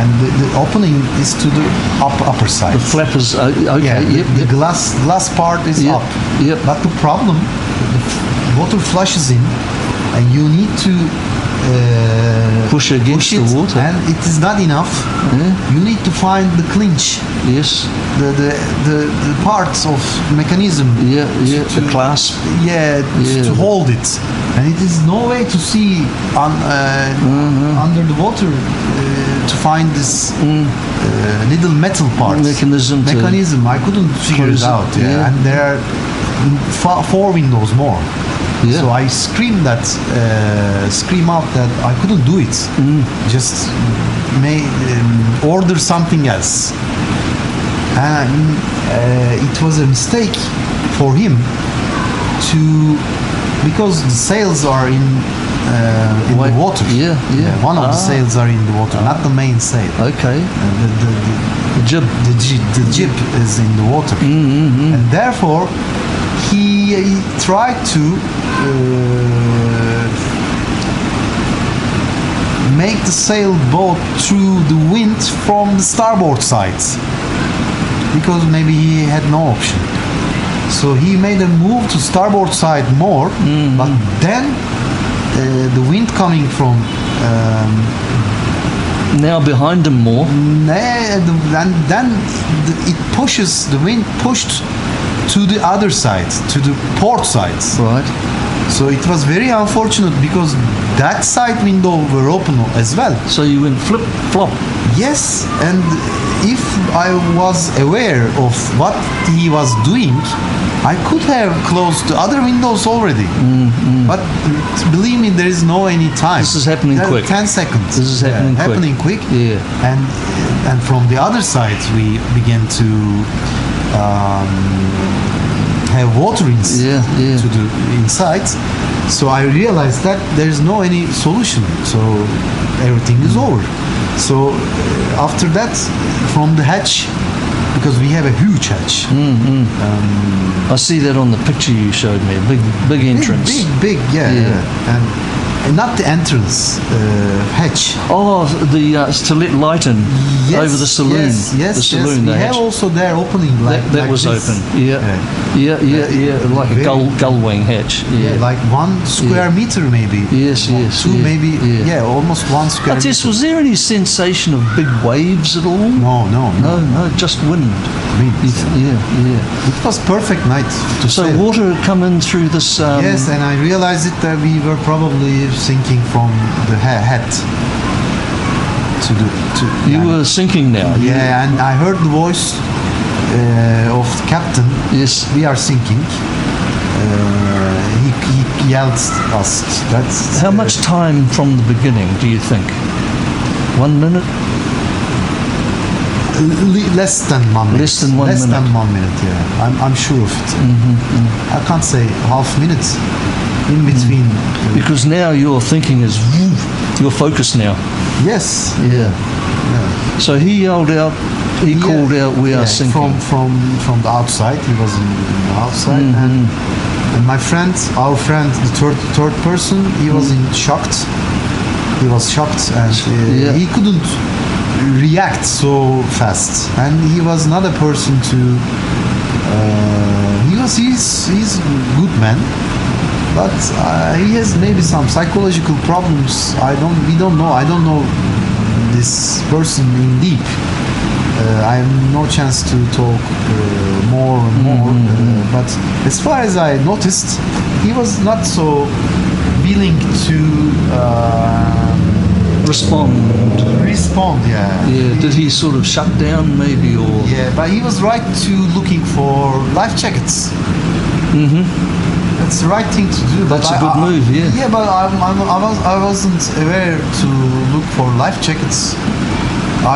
and the opening is to the upper side. The flap is okay. Yeah, the glass part is up. Yep. But the problem, the water flushes in, and you need to push against the water, and it is not enough. You need to find the clinch. Yes. The parts of mechanism. The clasp. To hold it, and it is no way to see under the water to find this little metal part mechanism. I couldn't figure it out. And there are 4 windows more. Yeah. So I scream out that I couldn't do it. Just order something else. And it was a mistake for him because the sails are in the water. One of the sails are in the water, not the main sail. Okay. The jib. The jib is in the water, and therefore he tried to make the sailboat through the wind from the starboard side, because maybe he had no option. So he made a move to starboard side more, but then the wind coming from now behind him more, and then it pushes, the wind pushed to the other side, to the port side. Right. So it was very unfortunate because that side window were open as well. So you went flip flop. Yes, and if I was aware of what he was doing, I could have closed the other windows already. But believe me, there is no any time. This is happening quick. 10 seconds. This is happening quick. Yeah. And from the other side, we began to have water to the inside. So I realized that there's no any solution. So everything is over. So after that, from the hatch, because we have a huge hatch. I see that on the picture you showed me. Big entrance. Big, and not the entrance, hatch. Oh, it's to let light in over the saloon. Yes. The saloon. We have also there opening that was this. open. Yeah. Like a gull wing hatch. Yeah. Like 1 square meter maybe. Yes. 2 maybe. Yeah, almost 1 square. But yes, was there any sensation of big waves at all? No, just wind. It was perfect night to So sail. water had come in through this. Yes, and I realized it that we were probably sinking from the head to you were sinking now. Yeah, and I heard the voice of the captain. Yes, we are sinking. He yelled us. That's how much time from the beginning do you think? 1 minute? Less than 1 minute. Less than 1 minute. Less than 1 minute. Yeah, I'm sure of it. I can't say half minutes in between. Because now your thinking is you're focused now. Yes. Yeah. So he yelled out. He called out, "We are sinking." From the outside. He was in the outside, and my friend, our friend, the third person, he was shocked. He was shocked, and he couldn't react so fast. And he was not a person to. He's a good man, but he has maybe some psychological problems. We don't know. I don't know this person in deep. I have no chance to talk more and more. But as far as I noticed, he was not so willing to respond. Yeah. Did he sort of shut down maybe, or? Yeah, but he was right to looking for life jackets. That's the right thing to do. That's a good move. Yeah. Yeah, but I wasn't aware to look for life jackets.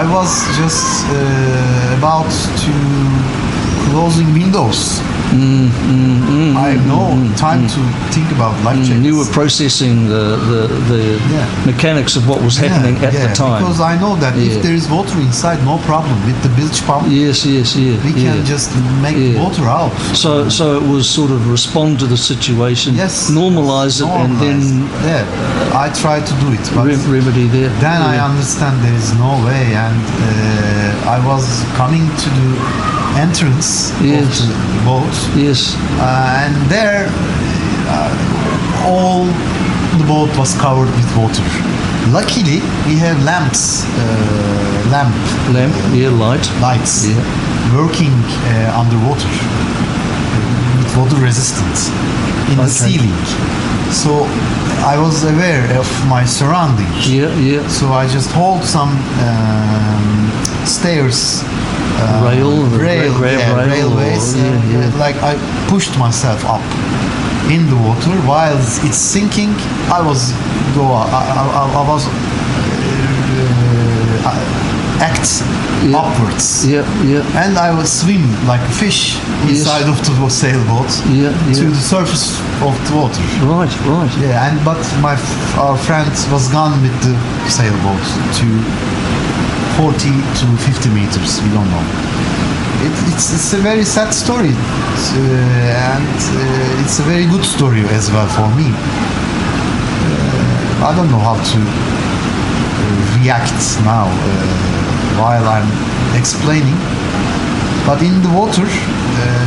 I was just about to closing windows. I have no time to think about life jackets. You were processing the mechanics of what was happening at the time. Because I know that if there is water inside, no problem with the bilge pump. Yes, We can just make water out. So it was sort of respond to the situation, normalize it, and then I try to do it, but remedy there. Then I understand there is no way, and I was coming to the entrance of the boat. Yes. And there, all the boat was covered with water. Luckily, we have lamps, lights, working underwater with water resistance in the ceiling. So I was aware of my surroundings. So I just hold some stairs. Railways. Like I pushed myself up in the water while it's sinking. I was upwards. And I was swim like a fish inside of the sailboat to the surface of the water. Right. But our friend was gone with the sailboat to 40 to 50 meters, we don't know. It's a very sad story, and it's a very good story as well for me. I don't know how to react now while I'm explaining, but in the water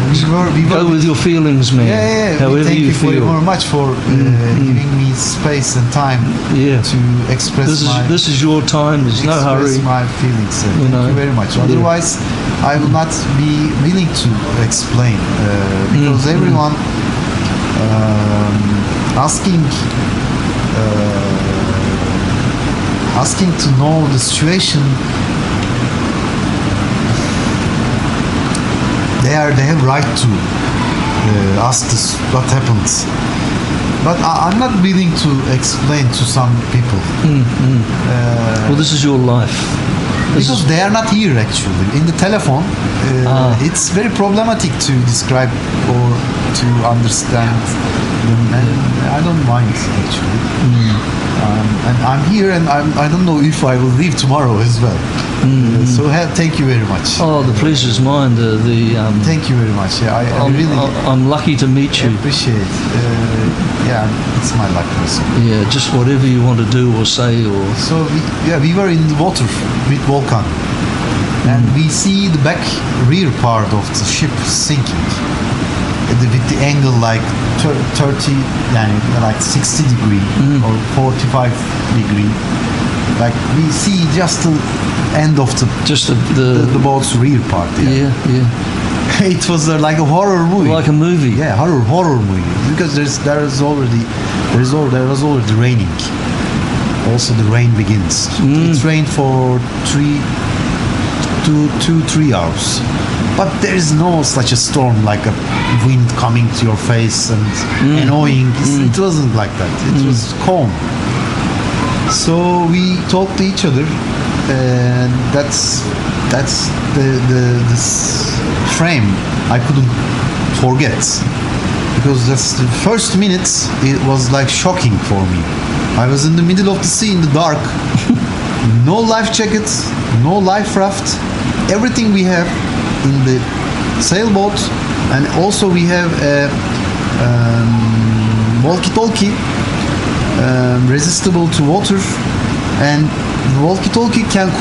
we were go with your feelings, man. However thank you feel. very much for giving me space and time to express this is your time. There's no hurry. Express my feelings. Thank you very much. Otherwise, I will not be willing to explain because everyone asking to know the situation. They have right to ask this what happens, but I'm not willing to explain to some people. Well, this is your life. Because they are not here actually. In the telephone, it's very problematic to describe or to understand them, and I don't mind actually. And I'm here, and I don't know if I will leave tomorrow as well. So thank you very much. Oh, the pleasure's mine. Thank you very much. I'm lucky to meet you. Appreciate. It's my luck also. Just whatever you want to do or say or. So we were in the water with Volcan, and we see the back rear part of the ship sinking with the angle like 30, like 60 degree or 45 degree. Like we see just the end of the boat's rear part. It was like a horror movie. Like a movie. Yeah, horror movie. Because there was already raining. Also, the rain begins. It rained for 3 hours. But there is no such a storm like a wind coming to your face and annoying. It wasn't like that. It was calm. So we talked to each other, and that's the frame I couldn't forget, because that's the first minutes it was like shocking for me. I was in the middle of the sea in the dark, no life jackets, no life raft, everything we have in the sailboat, and also we have a walkie-talkie. Resistible to water, and the walkie-talkie can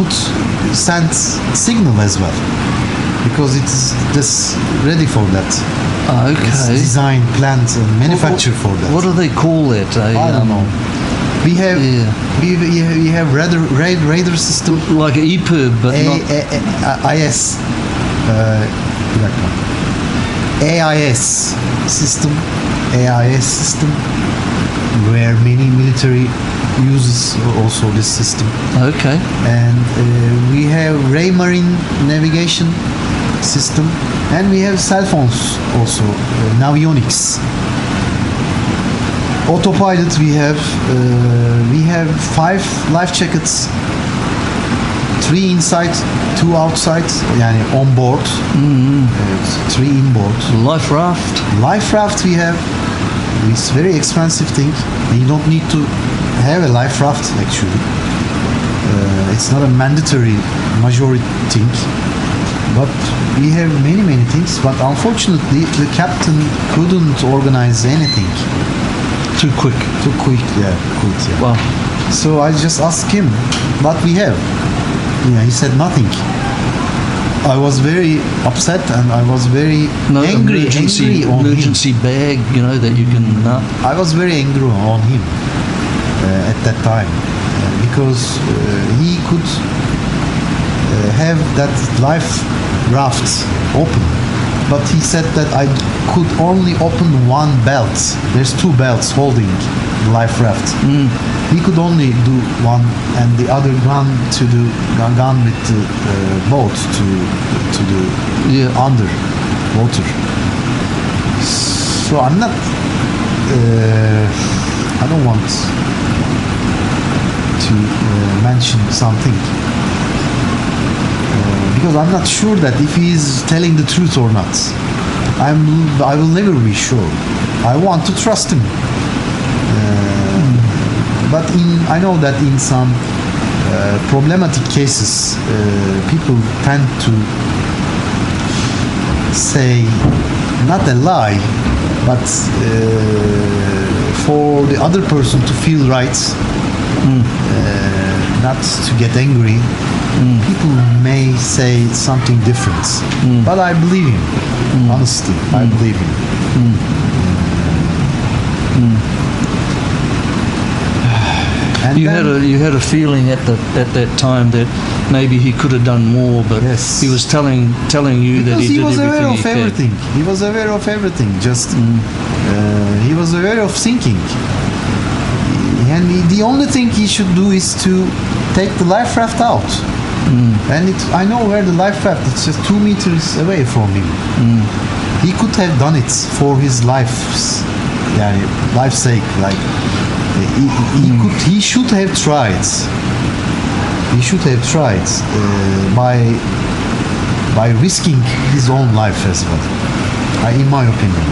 send signal as well, because it's just ready for that. It's designed, planned, and manufactured for that. What do they call it? I don't know. We have radar system like an EPIRB, but not IS. AIS system. Where many military uses also this system. And we have Raymarine navigation system, and we have cell phones also, Navionics. Autopilot we have 5 life jackets, 3 inside, 2 outside. Yani on board. 3 inboard. Life raft. Life raft we have. It's very expensive thing. You don't need to have a life raft actually. It's not a mandatory majority thing. But we have many things. But unfortunately, the captain couldn't organize anything. Too quick. Too quick, yeah, quit, yeah. Wow. So I just asked him, what we have? Yeah, he said nothing. I was very upset and I was very No angry on him. emergency bag, you know, that you can. I was very angry on him at that time because he could have that life raft open, but he said that I could only open one belt. There's 2 belts holding the life raft. He could only do one, and the other gun to the gun with the boat to the under water. So I'm not. I don't want to mention something because I'm not sure that if he is telling the truth or not. I will never be sure. I want to trust him. But I know that in some problematic cases, people tend to say not a lie, but for the other person to feel right, not to get angry. People may say something different, but I believe him. Honestly, I believe him. And You had a feeling at that time that maybe he could have done more, but Yes. he was telling you that because he he did was aware everything of he could. everything. He was aware of everything. Just he was aware of sinking, and the only thing he should do is to take the life raft out. And I know where the life raft. It's just 2 meters away from him. He could have done it for his life's, life's sake. Like he should have tried. He should have tried by risking his own life as well. In my opinion,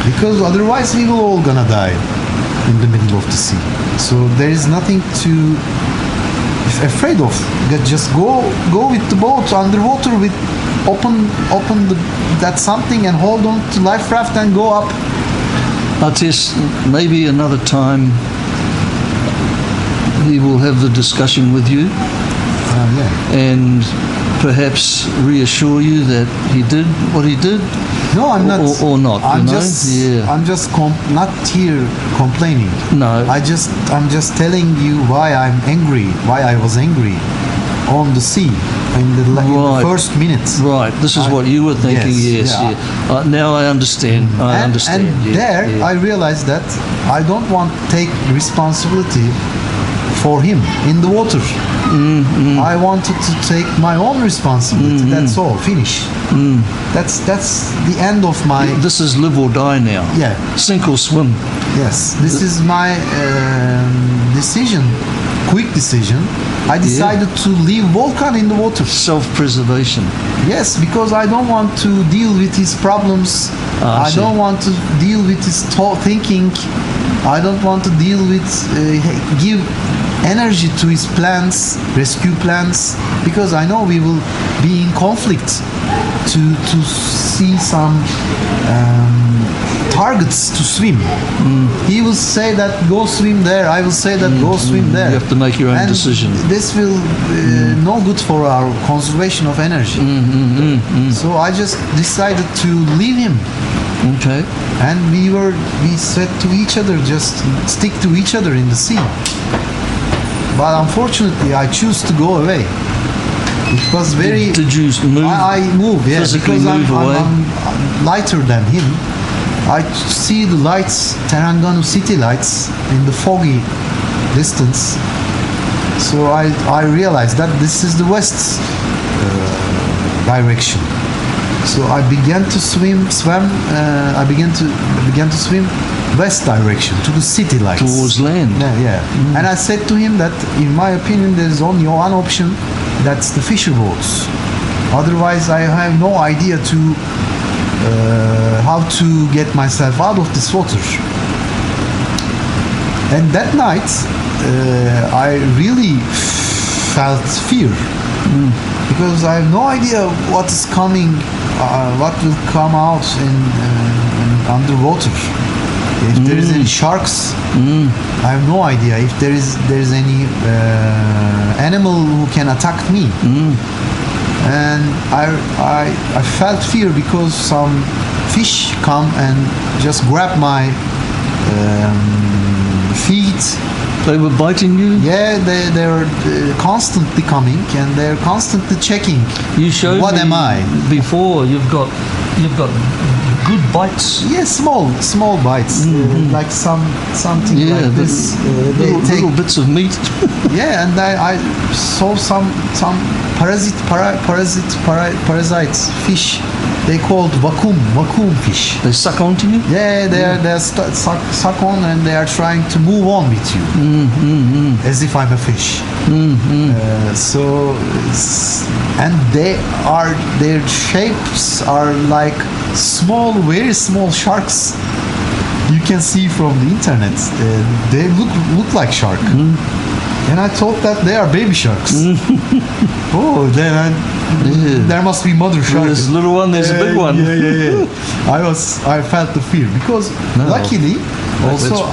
because otherwise we will all gonna die in the middle of the sea. So there is nothing to afraid of. Just go with the boat underwater with open that something and hold on to life raft and go up. Artis, maybe another time he will have the discussion with you and perhaps reassure you that he did what he did. No, I'm not. Or not. I'm you know? just. Yeah. I'm just not here complaining. No. I'm just telling you why I'm angry. Why I was angry on the sea in the first minutes. Right. This is what you were thinking. Yes. Now I understand. I understand. And I realized that I don't want to take responsibility for him in the water. I wanted to take my own responsibility. That's all. Finish. That's the end of my. This is live or die now. Yeah. Sink or swim. Yes. This is my decision. Quick decision. I decided to leave Volkan in the water. Self-preservation. Yes, because I don't want to deal with his problems. I see. don't want to deal with his thinking. I don't want to deal with give energy to his plans, rescue plans, because I know we will be in conflict to see some targets to swim. He will say that go swim there. I will say that go swim there. You have to make your own and decision. This will no good for our conservation of energy. So I just decided to leave him. Okay. And we said to each other, just stick to each other in the sea. But unfortunately, I choose to go away. It was very. Did you move? I moved, yeah, physically because move away? I'm lighter than him. I see the lights, Terengganu city lights, in the foggy distance. So I realized that this is the west direction. So I began to swim. I began to swim west direction to the city lights. Towards land. Yeah. And I said to him that, in my opinion, there is only one option. that's the fisher boats. Otherwise, I have no idea to how to get myself out of this water. And that night, I really felt fear because I have no idea what is coming, what will come out in underwater. If there is any sharks, I have no idea. If there is any animal who can attack me, and I felt fear because some fish come and just grab my feet. They were biting you? Yeah, they're constantly coming and they're constantly checking. You showed what me am I before. You've got good bites. Yeah, small bites, like something like this. They take little bits of meat. Yeah, and I saw some parasites fish. They called vacuum fish. They suck onto you. Yeah, they're suck on and they are trying to move on with you, as if I'm a fish. And their shapes are like very small sharks. You can see from the internet. They look like shark. And I thought that they are baby sharks. Oh, then there must be mother shark. There's a little one, there's a big one. Yeah. I felt the fear because luckily also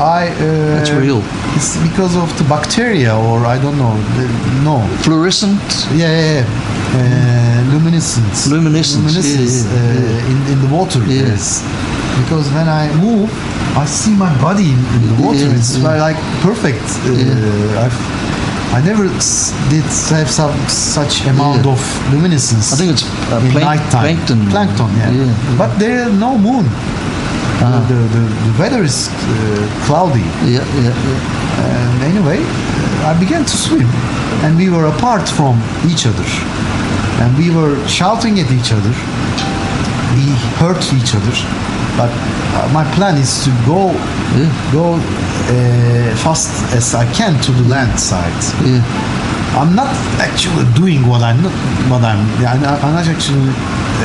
that's real. It's because of the bacteria or I don't know. No. Fluorescent. Yeah. Luminescence. In the water. Yes. Because when I move, I see my body in the water. It's like perfect. I never did have such amount of luminescence. I think it's in nighttime. Plankton, yeah. But there is no moon. The weather is cloudy. And anyway, I began to swim, and we were apart from each other, and we were shouting at each other. We hurt each other, but my plan is to go fast as I can to the land side. I'm not actually doing I'm not actually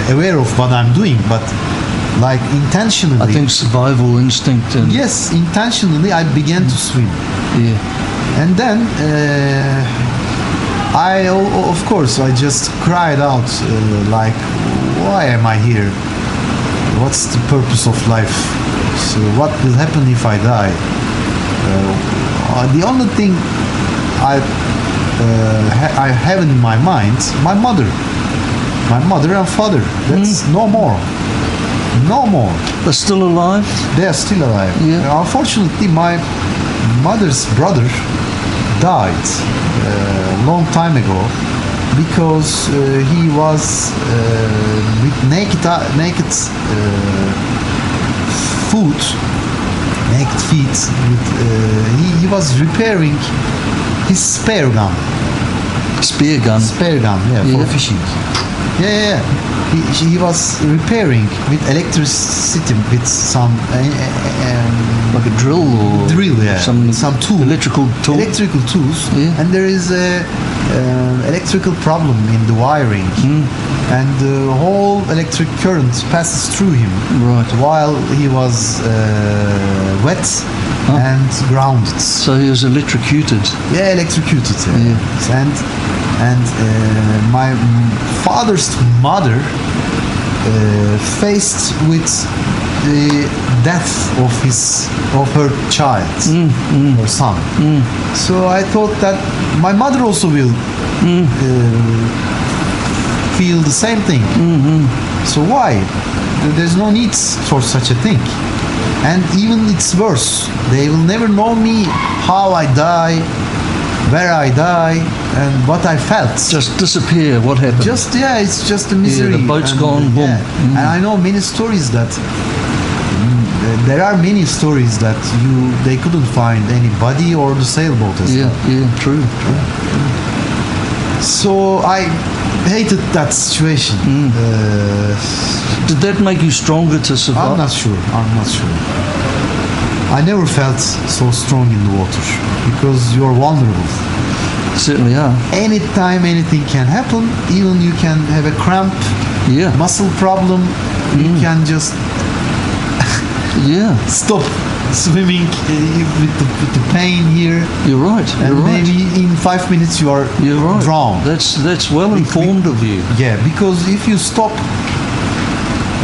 aware of what I'm doing, but like intentionally. I think survival instinct. Yes, intentionally I began to swim. And then of course I just cried out like, why am I here? What's the purpose of life? So what will happen if I die? The only thing I have in my mind, my mother and father. That's no more. They're still alive? They are still alive. Yeah. Unfortunately, my mother's brother died a long time ago because he was with naked feet. He was repairing his spear gun. Spear gun, for fishing. He was repairing with electricity with some like a drill or some tool, electrical tools, and there is a electrical problem in the wiring, and the whole electric current passes through him while he was wet and grounded. So he was electrocuted. And my father's mother faced with the death of her child, her son. So I thought that my mother also will feel the same thing. So why? There's no need for such a thing. And even it's worse. They will never know me, how I die, where I die, and what I felt. Just disappear. What happened? It's just a misery. The boat's gone. Boom. And I know many stories that there are many stories that they couldn't find any body or the sailboat as well. True. So I hated that situation. Did that make you stronger to survive? I'm not sure. I never felt so strong in the water because you're vulnerable. Certainly are. Anytime anything can happen, even you can have a cramp, Yeah. muscle problem, you can just Yeah. stop swimming with the pain here, You're right. and You're right. maybe in 5 minutes you are You're right. drowned. That's well informed of you. Yeah, because if you stop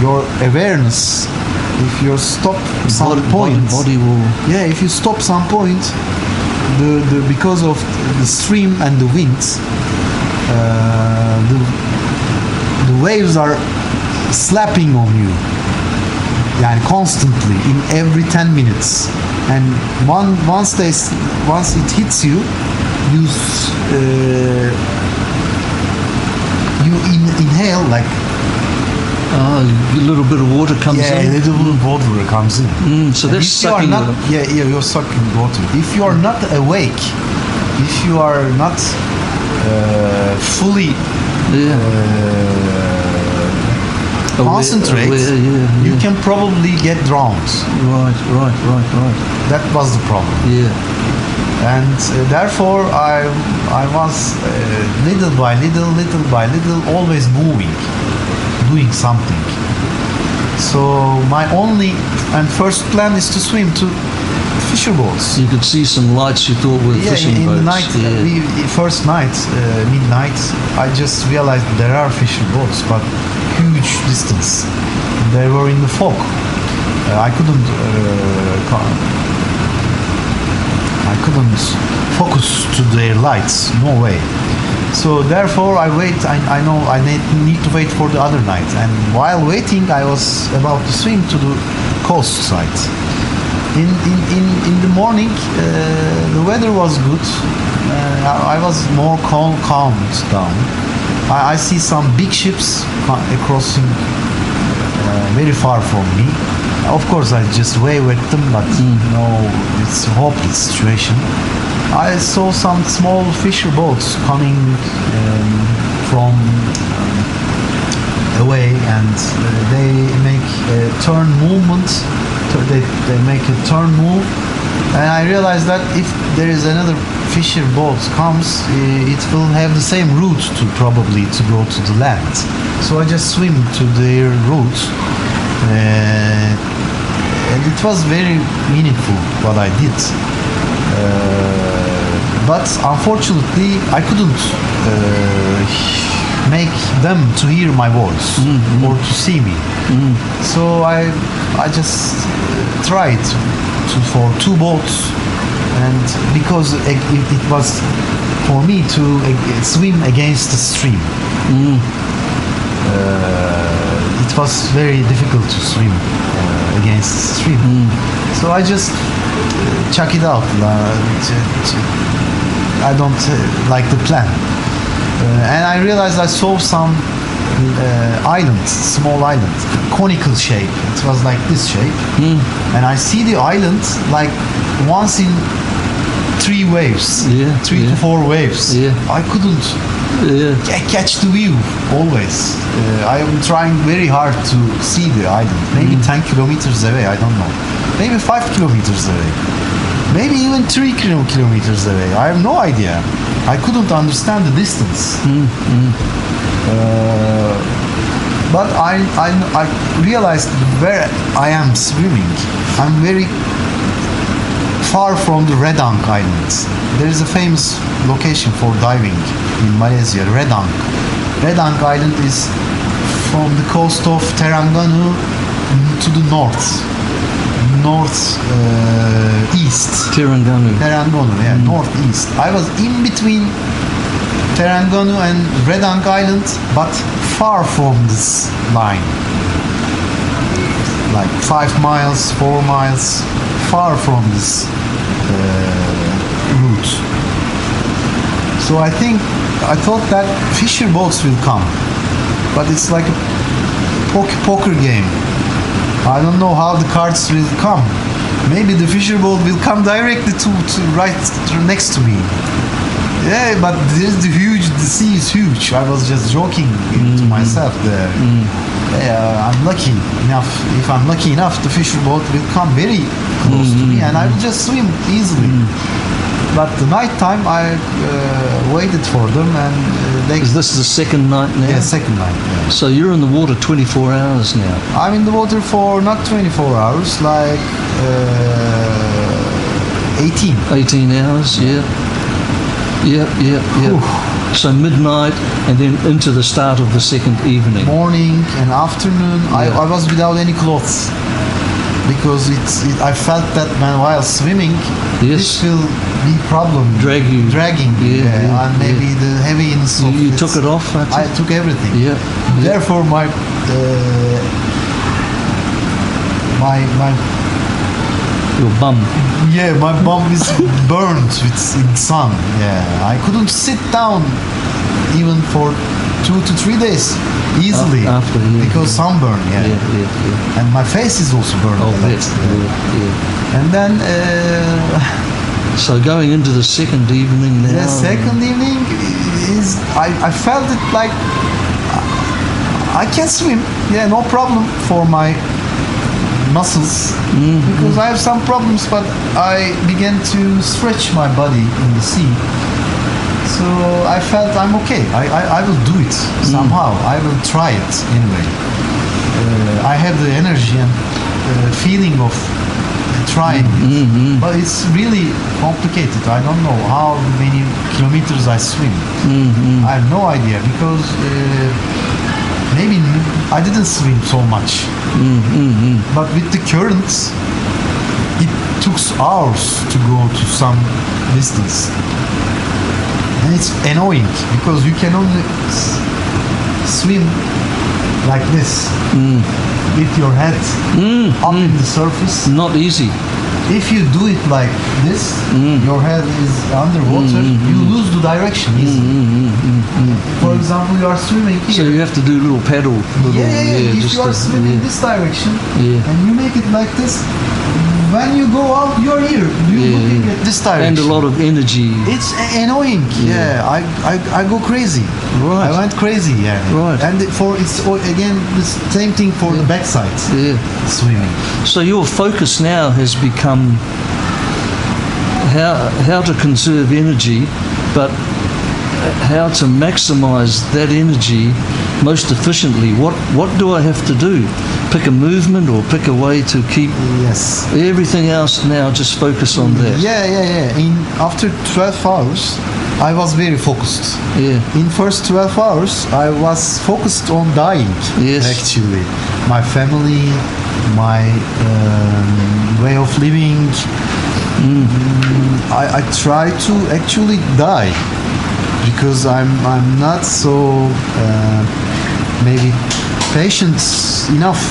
your awareness, if you stop some point, Body will. yeah, if you stop some point, the because of the stream and the winds, the waves are slapping on you, yani constantly in every 10 minutes, and once it hits you, you inhale like. A little bit of water comes Yeah, a in. little bit of water comes in. So And that's if you are sucking not, the- yeah, you're sucking water. If you are not awake, if you are not fully Yeah. concentrate, you can probably get drowned. Right. That was the problem, Yeah. and therefore I was little by little, always moving, doing something. So my only and first plan is to swim to fisher boats. You could see some lights you thought were fishing in boats. the night, Yeah. first night, midnight, I just realized there are fisher boats, but huge distance. They were in the fog. I couldn't focus to their lights. No way. So therefore, I wait. I know I need to wait for the other night. And while waiting, I was about to swim to the coast side. In the morning, the weather was good. I was more calmed down. I see some big ships crossing very far from me. Of course, I just wave at them, but no, it's a hopeless situation. I saw some small fisher boats coming from away, and they make a turn movement. They make a turn move, and I realized that if there is another fisher boat comes, it will have the same route to go to the land. So I just swim to their route, and it was very meaningful what I did. But unfortunately, I couldn't make them to hear my voice or to see me. So I just tried for two boats, and because it was for me to swim against the stream. It was very difficult to swim against the stream. So I just check it out. I don't like the plan. And I realized I saw some islands, small islands, conical shape. It was like this shape. And I see the island like once in 3 waves, 3 to 4 waves. I couldn't catch the view always. I am trying very hard to see the island. Maybe 10 kilometers away, I don't know. Maybe 5 kilometers away. Maybe even 3 kilometers away. I have no idea. I couldn't understand the distance. But I realized where I am swimming. I'm very far from the Redang Islands. There is a famous location for diving in Malaysia, Redang. Redang Island is from the coast of Terengganu to the northeast. Terengganu, yeah, northeast. I was in between Terengganu and Redang Island, but far from this line. Like 5 miles, 4 miles, far from this route. So I thought that fisher boats will come, but it's like a poker game. I don't know how the cards will come. Maybe the fisher boat will come directly to right next to me. Yeah, but the sea is huge. I was just joking to myself there. I'm lucky enough. If I'm lucky enough, the fisher boat will come very close to me, and I will just swim easily. But the night time I waited for them, and they. Is this the second night now? Yeah, second night. Yeah. So you're in the water 24 hours now. I'm in the water for not 24 hours, like 18. 18 hours, yeah. Yep. So midnight and then into the start of the second evening. Morning and afternoon, Yeah. I was without any clothes. Because I felt that man while swimming, Yes. this will be problem. Dragging. Yeah. And maybe the heaviness of You it. took it off, I I took everything. Yeah. Therefore, my Your bum. my bum is burned with in sun. Yeah, I couldn't sit down even for 2 to 3 days easily After, yeah, because sunburn. Yeah. And my face is also burned. Oh, a lot. yeah. And then So going into the second evening now. the second evening is I felt it like I can swim. Yeah, no problem for my muscles because I have some problems, but I began to stretch my body in the sea. So I felt I'm okay. I will do it somehow. I will try it anyway. I have the energy and feeling of trying it. But it's really complicated. I don't know how many kilometers I swim. I have no idea because maybe I didn't swim so much. But with the currents, it took hours to go to some distance. And it's annoying because you can only swim like this with your head up in the surface. Not easy. If you do it like this, your head is underwater, you lose the direction easily. For example, you are swimming here. So you have to do a little paddle. If just you are swimming in this direction and you make it like this, when you go out, you're here. You're looking at this direction. And a lot of energy. It's annoying. Yeah, I go crazy. Right. I went crazy. Yeah. Right. And it's again the same thing for the backside. Yeah. Swimming. So your focus now has become how to conserve energy, but how to maximize that energy most efficiently. What do I have to do? Pick a movement or pick a way to keep Yes. everything else now, just focus on that. Yeah. After 12 hours, I was very focused. Yeah. In first 12 hours, I was focused on dying. Yes. Actually, my family, my way of living. I try to actually die because I'm not so maybe patient enough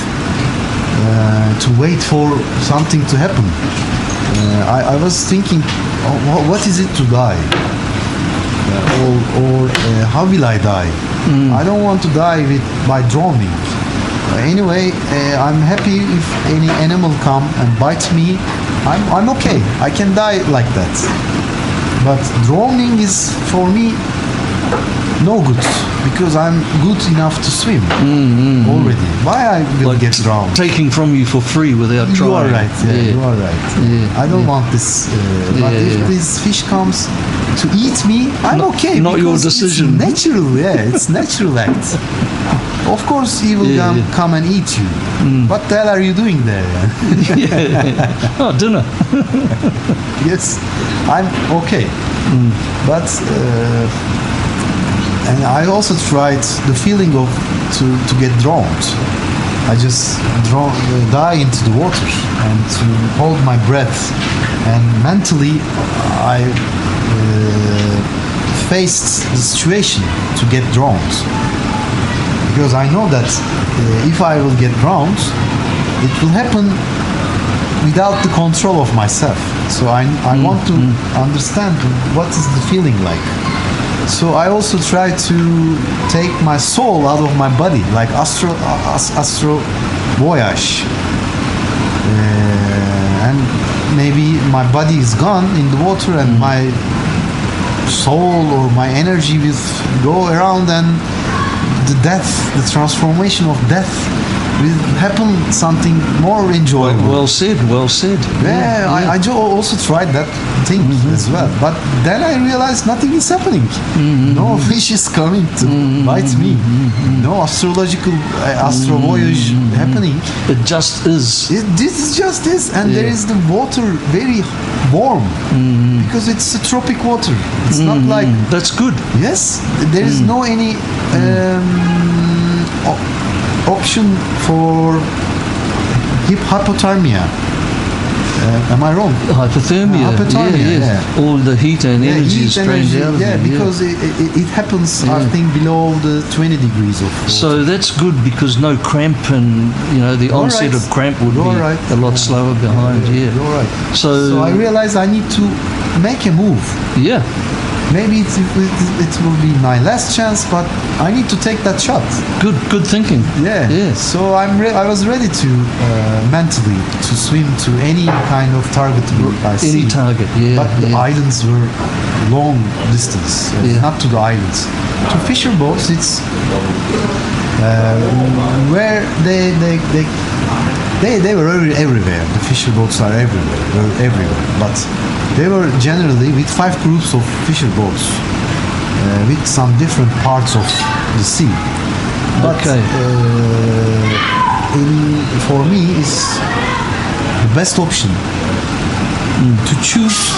to wait for something to happen. I was thinking, what is it to die? Or how will I die? I don't want to die by drowning. Anyway, I'm happy if any animal come and bite me. I'm okay. I can die like that. But drowning is for me no good because I'm good enough to swim already. Why I will get drowned? Taking from you for free without trying. You are right. Yeah, you are right. Yeah, I don't want this. But if this fish comes to eat me, I'm okay. Not your because decision. It's natural. Yeah, it's natural act. Of course, he will come and eat you. What the hell are you doing there? Oh, dinner. Yes, I'm okay. But and I also tried the feeling of to get drowned. I just die into the water and to hold my breath. And mentally, I faced the situation to get drowned. Because I know that if I will get drowned, it will happen without the control of myself. So I want to understand what is the feeling like. So I also try to take my soul out of my body, like astro voyage. And maybe my body is gone in the water and my soul or my energy will go around and the transformation of death will happen something more enjoyable. Well said. Well said. Yeah, I also tried that thing as well. But then I realized nothing is happening. No fish is coming to bite me. No astrological astro voyage happening. It just is. This just is. And there is the water very warm because it's a tropic water. It's not like... That's good. Yes, there is no any option for hypothermia. Am I wrong? Hypothermia. Hypothermia, yes. yeah. All the heat and energy heat is drained out of yeah, you. because it happens, I think, below the 20 degrees of water. So that's good because no cramp and the onset of cramp would be a lot slower behind. You're right. So I realized I need to make a move. Yeah. Maybe it will be my last chance, but I need to take that shot. Good thinking. Yeah. Yeah. So I was ready to mentally to swim to any kind of target I see. Any target. Yeah. But the islands were long distance, not to the islands. To fisher boats, it's where they were everywhere. The fisher boats are everywhere. But they were generally with 5 groups of fisher boats with some different parts of the sea. But for me, is the best option to choose.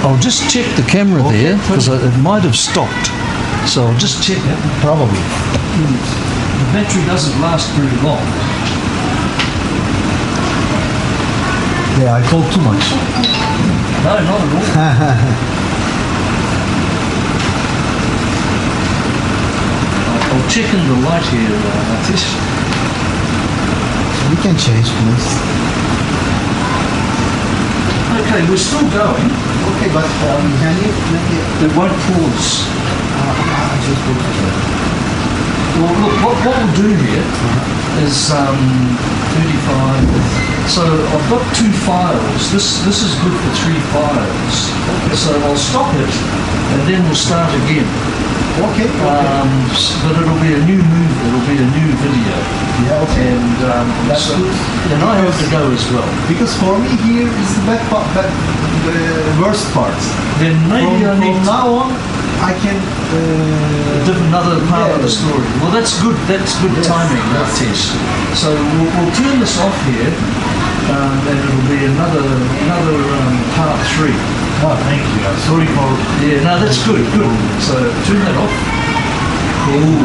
I'll just check the camera there because it might have stopped. So I'll just check it. Probably. The battery doesn't last very long. Yeah, I talk too much. No, not at all. I'll check in the light here, Atish. We can change, please. Okay, we're still going. Okay, but can you make it? It won't pause. Well, look, what we'll do here is 35. So I've got 2 files. This is good for 3 files. So I'll stop it and then we'll start again. Okay. But it'll be a new move. It'll be a new video. Yeah. Okay. And That's good. And I have to go as well. Because for me here is the bad part, the worst part. Then maybe I need from now on I can another part of the story. Well, that's good. That's good timing, Atish. So we'll turn this off here, and it'll be another part 3. Oh, thank you. I'm sorry for. Yeah, no, that's good. Good. So turn that off. Cool.